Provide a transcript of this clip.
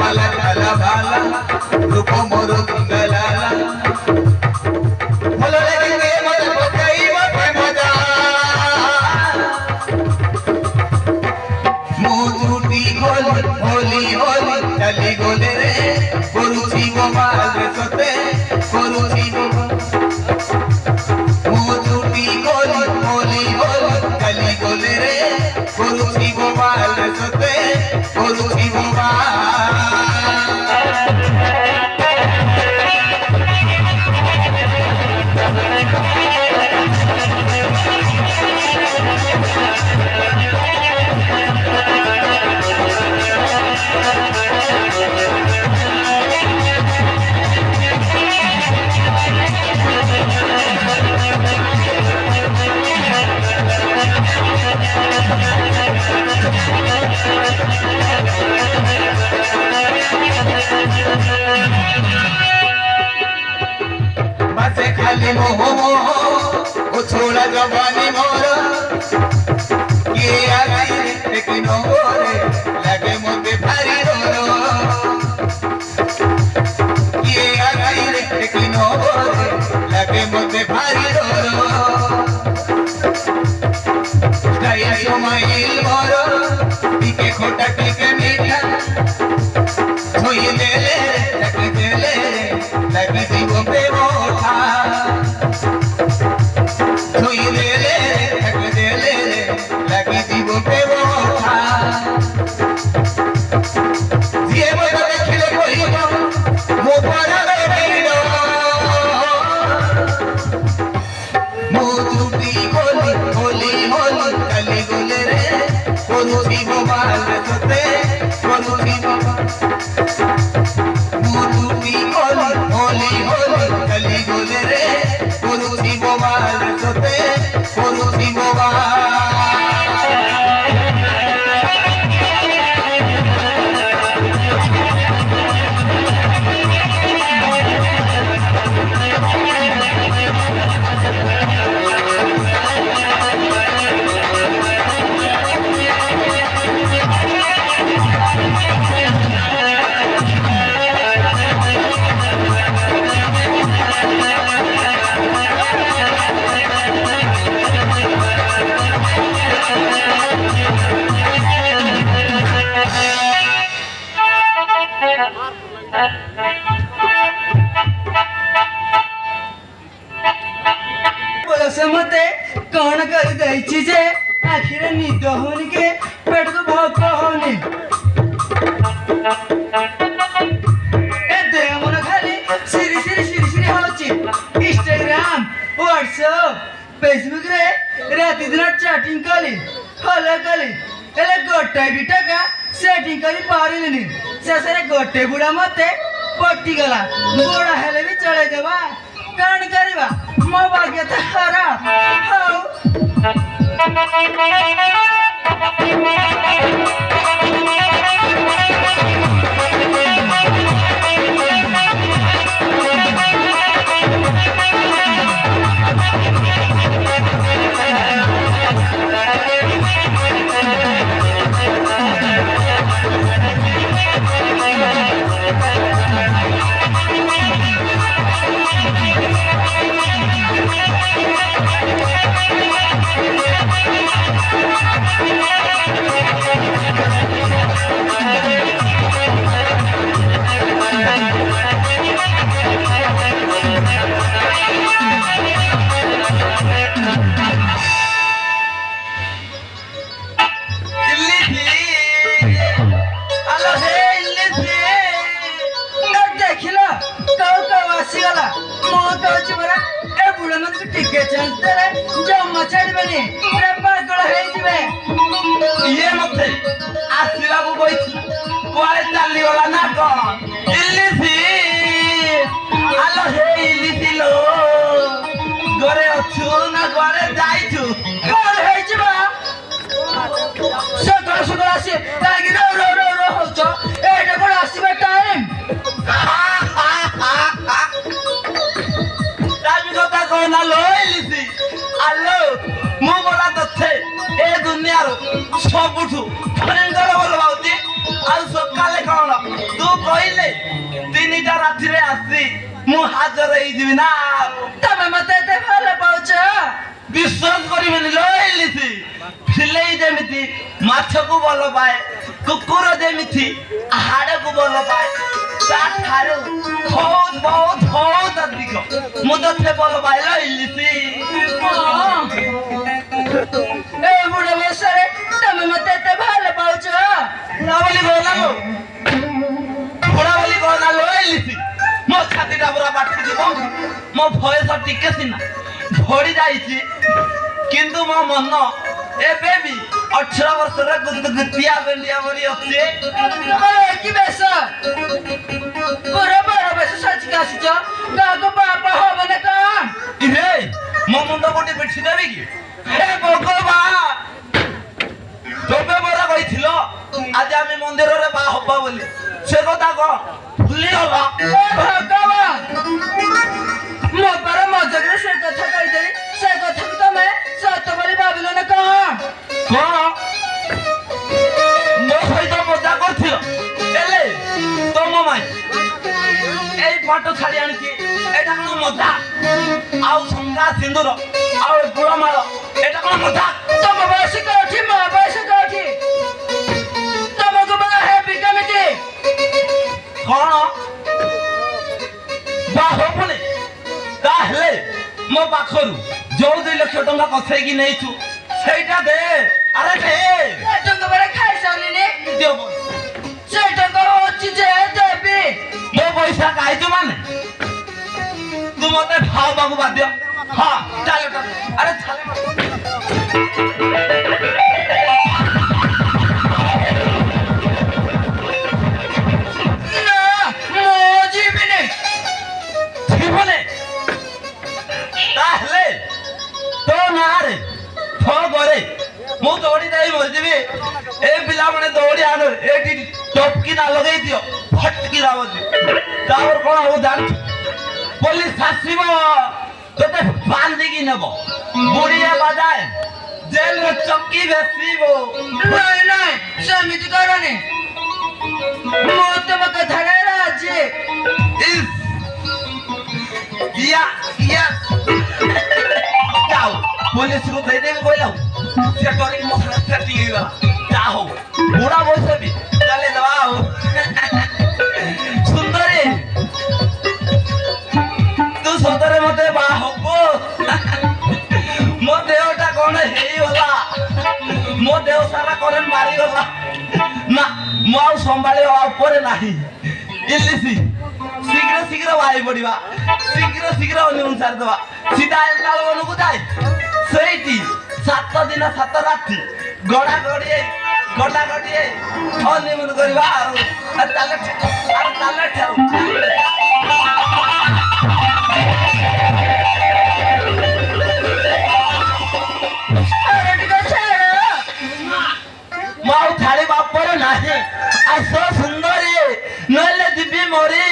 মালা কালা ভালা রূপ মোর গলালা ভালো লাগে মজা পকাইব মজা মুজুটি গলি হলি হলি চলি গলে রে করুছি গোমাল রে সতে করুছি মুজুটি গলি হলি হলি চলি গলে রে করুছি গোমাল রে সতে করুছি গোমাল बसे खाली मोह मोह ओ छोड़ा जवानी मोर ये आगे लेकिन मोरे लगे मोते भारी रो ये आगे लेकिन मोरे लगे मोते भारी रो गाया समाइल मोर टीके खोटा टीके मीठा धोई ले लगे जीवों पे मोटा धोई ले लगे जीवों पे मोटा ये मजा देखले कोई मोबारा बेलो मोतुटी होली होली होली कली गोले रे कोनुसी मोबाइल रे सते कोनुसी मोतुटी होली होली होली कली गोले रे कोनुसी मोबाइल रे सते कोनुसी मोबाइल मते कौन कर गई चीजे आखिर निद होने के पेट तो भोक होने ए देह मन खाली सिरी सिरी सिरी सिरी होची इंस्टाग्राम व्हाट्सएप फेसबुक रे राती दिन चैटिंग कली फॉलो कली एले गोटे भी टका सेटिंग करी पारिलिनी शेषरे गोटे बुढ़ा मते पट्टी गला बुढ़ा हेले भी चले देबा कौन करिबा मो भाग्य तो खराब हाउ टिके चलते रे जो मचड़ बने पूरा पागल है जिवे ये मते आसिला बु बोई कोले चाली वाला ना कोन इल्ली सी आलो हे इल्ली सी लो घरे अछु ना घरे जाइछु कौन है जिवा सकाळ सकाळ आसी तागी रो रो रो रो होचो एटा कोन आसीबा टाइम ताबी কথা কই না লো ইল্লি আলো মু বলা তথে এ দুনিয়ার সবুঠু ভয়ঙ্কর বল বাউতি আর সকালে কোন କହିଲେ 3ଟା ରାତିରେ ଆସି ମୁଁ ହାଜର ହେଇଯିବି ନା ତମେ ମତେ ଏତେ ଭଲ ପାଉଛ? ବିଶ୍ୱାସ କରିବେନି ଲୋ ଇଲିସି ଫିଲେଇ ଯେମିତି ମାଛକୁ ଭଲ ପାଏ କୁକୁର ଯେମିତି ହାଡକୁ ଭଲ ପାଏ ତାଠାରୁ ବହୁତ ଅଧିକ ମୁଁ ତତେ ଭଲ ପାଏ ଲୋ ଇଲିସି ଏ ବୁଢା ବୟସରେ ତମେ ମତେ ଏତେ ଭଲ ପାଉଛ? ବୁଢା ବୋଲି କହନା ଲୋ ବୁଢା ବୋଲି କହନା ଲୋ ଇଲିସି ମୋ ଛାତିଟା ପୁରା ବାଟି ଯିବ ମୋ ଭୟସ ଟିକେ ସିନା ଭରି ଯାଇଛି କିନ୍ତୁ ମୋ ମନ ଏବେ ବି 18 ବର୍ଷର ଗୁତିଆ ବେଣ୍ଡିଆ ଭରି ଅଛି କି ବେଶ ପୁରା ବଡ ବେଶ ସାଜିକି ଆସିଛ କାହାକୁ ବାପ ହବ ନା କଣ? ଇରେ ମୋ ମୁଣ୍ଡ ଗୋଟେ ପିଠି ଦେବି କି ଏ ଭଗବାନ ତମେ ପରା କହିଥିଲ ଆଜି ଆମେ ମନ୍ଦିରରେ ବାହା ହବା ବୋଲି ସେ କଥା କଣ ଭୁଲିଗଲା ଭଗବାନ ମୋ ପରା ମଜାକରେ ସେ କଥା କହିଦେଲି ସେ କଥାକୁ ତମେ ସତ ବୋଲି ଭାବିଲ ନା କଣ? କଣ ମୋ ସହିତ ମଜା କରିଥିଲ ହେଲେ ତମ ମାଇଁ ଏଇ ଫଟୋ ଛାଡି ଆଣିଛି ଏଇଟା କଣ ମଜା ଆଉ ସଙ୍ଗା ସିନ୍ଦୁର ଆଉ ଗୁଳମାଳ ଏଇଟା କଣ ମଜା ତମ ବୟସ କୋଉଠି ମୋ ବୟସ କୋଉଠି ତମକୁ ବାହା ହେବି କେମିତି? କଣ ବାହା ହବୁନି ତାହେଲେ ମୋ ପାଖରୁ ଯୋଉ 2 ଲକ୍ଷ ଟଙ୍କା କସେଇକି ନେଇଛୁ ସେଇଟା ଦେ ଆରେ ଦେ ସେ ଟଙ୍କା ପରା ଖାଇସାରିଲିନି ଦେବ ସେ ଟଙ୍କା ଅଛି ଯେ ଦେବି ମୋ ପଇସା ଖାଇଛୁ ମାନେ ତୁ ମତେ ଭାବବାକୁ ବାଧ୍ୟ ହଁ ଚାଲ ଆରେ ଚାଲ ନା ମୁଁ ଯିବିନି ଯିବନେ ତାହେଲେ ତୋ ନାଁରେ ତୋ ଘରେ ମୁଁ ଦୌଡ଼ି ଯାଇ ମରିଯିବି ଏ ପିଲାମାନେ ଦୌଡ଼ି ଆଣ ଏଠି ଟପକିନା ଲଗେଇ ଦିଅ ଫଟକିନା ବସି ତାପରେ କଣ ହବ ଜାଣିଛୁ ପୋଲିସ ଆସିବ ତୋତେ ବାନ୍ଧିକି ନେବ ବୁଢିଆ ବାଜାଏ ଜେଲରେ ଚକି ବେସିବ ନାଇଁ ନାଇଁ ସେମିତି କରନି ମୁଁ ତମ କଥାରେ ରାଜି ଇସ୍ ଇୟା ଯାଉ ପୋଲିସକୁ ଦେଇଦେବି କହିଲା ସେ କରିକି ମୋ ସାଙ୍ଗେ ସେଟିଂ ହେଇଗଲା ଯା ହଉ ବୁଢା ବୟସ ବି ଚାଲେ ଦେବା ଆଉ ସୁନ୍ଦରୀ ତୁ ସତରେ ମତେ ବାହା ହବ ମୋ ଦେହଟା କଣ ହେଇଗଲା ମୋ ଦେହ ସାରା କରେଣ୍ଟ ମାରିଗଲା ନା ମୁଁ ଆଉ ସମ୍ଭାଳିବା ଉପରେ ନାହିଁ ଇଲିସି ଶୀଘ୍ର ବାହାରି ପଡିବା ଶୀଘ୍ର ହନିମୁନ ସାରିଦବା ସିଧା ଏକାଳବନକୁ ଯାଏ ସେଇଠି 7 ଦିନ 7 ରାତି ଗଡା ଗଡିଏ ହନିମୁନ କରିବା ଆଉ ଚାଲେ ଠେଉ ମୁଁ ଆଉ ଛାଡିବା ଉପରେ ନାହିଁ ଆସ ସୁନ୍ଦରୀ ନହେଲେ ଯିବି ମରି